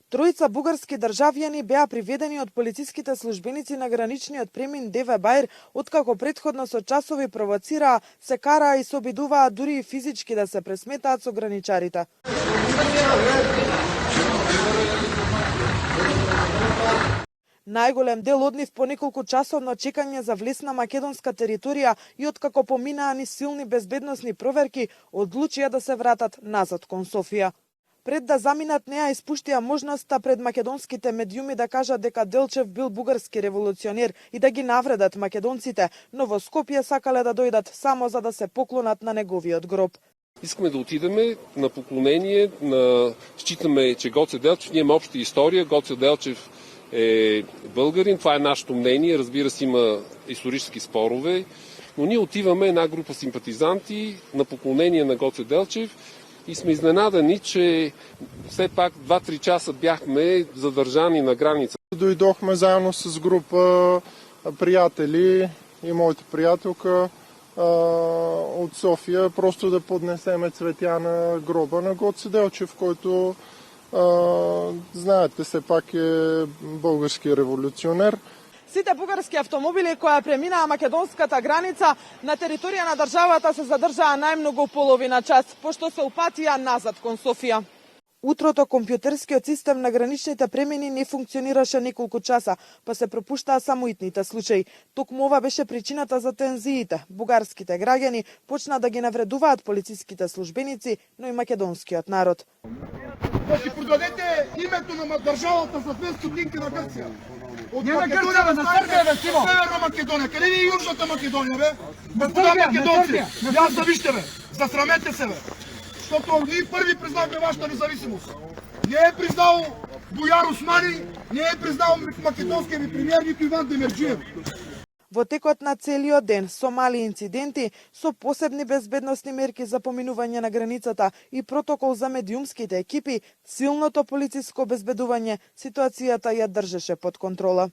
Тројца бугарски државјани беа приведени од полициските службеници на граничниот премин ДВ Баир, откако претходно со часови провоцираа, се караа и се обидуваа дури и физички да се пресметаат со граничарите. Најголем дел од нив по неколку часовно чекање за влез на македонска територија и откако поминаа низ силни безбедносни проверки, одлучија да се вратат назад кон Софија. Пред да заминат неа испуштија можноста пред македонските медиуми да кажат дека Делчев бил бугарски револуционер и да ги навредат македонците, но во Скопје сакале да дојдат само за да се поклонат на неговиот гроб. Искаме да отидеме на поклонение, считаме, че Гоце Делчев, ние имаме обща история, Гоце Делчев е българин, това е нашето мнение, разбира се има исторически спорове, но ние отиваме една група симпатизанти на поклонение на Гоце Делчев и сме изненадани, че все пак 2-3 часа бяхме задържани на граница. Дойдохме заедно с група приятели и моята приятелка от София, просто да поднесеме цветя на гроба на Гоце Делчев, който знаете, все пак е български революционер. Сите бугарски автомобили кои преминаа македонската граница на територија на државата се задржаа најмногу половина час, пошто се упатија назад кон Софија. Утрото компјутерскиот систем на граничните премини не функционираше неколку часа, па се пропуштаа само итните случаи. Токму ова беше причината за тензиите. Бугарските граѓани почнаа да ги навредуваат полициските службеници, но и македонскиот народ. Да си продадете името на државата за 2 стотинки на Грција. Од Не на Македонија Грција, на Србија, бе, Симо! Северна Македонија. Къде е Южната Македонија, бе? Господа македонци, јас да вижте, бе. Засрамете се, бе. Защото ние първи признахме вашата независимост. Не е признал Бояр Османи, не е признал македонския ви премиер, нито Иван Демерджиев. Во текот на целиот ден со мали инциденти, со посебни безбедносни мерки за поминување на границата и протокол за медиумските екипи, силното полициско обезбедување, ситуацијата ја држеше под контрола.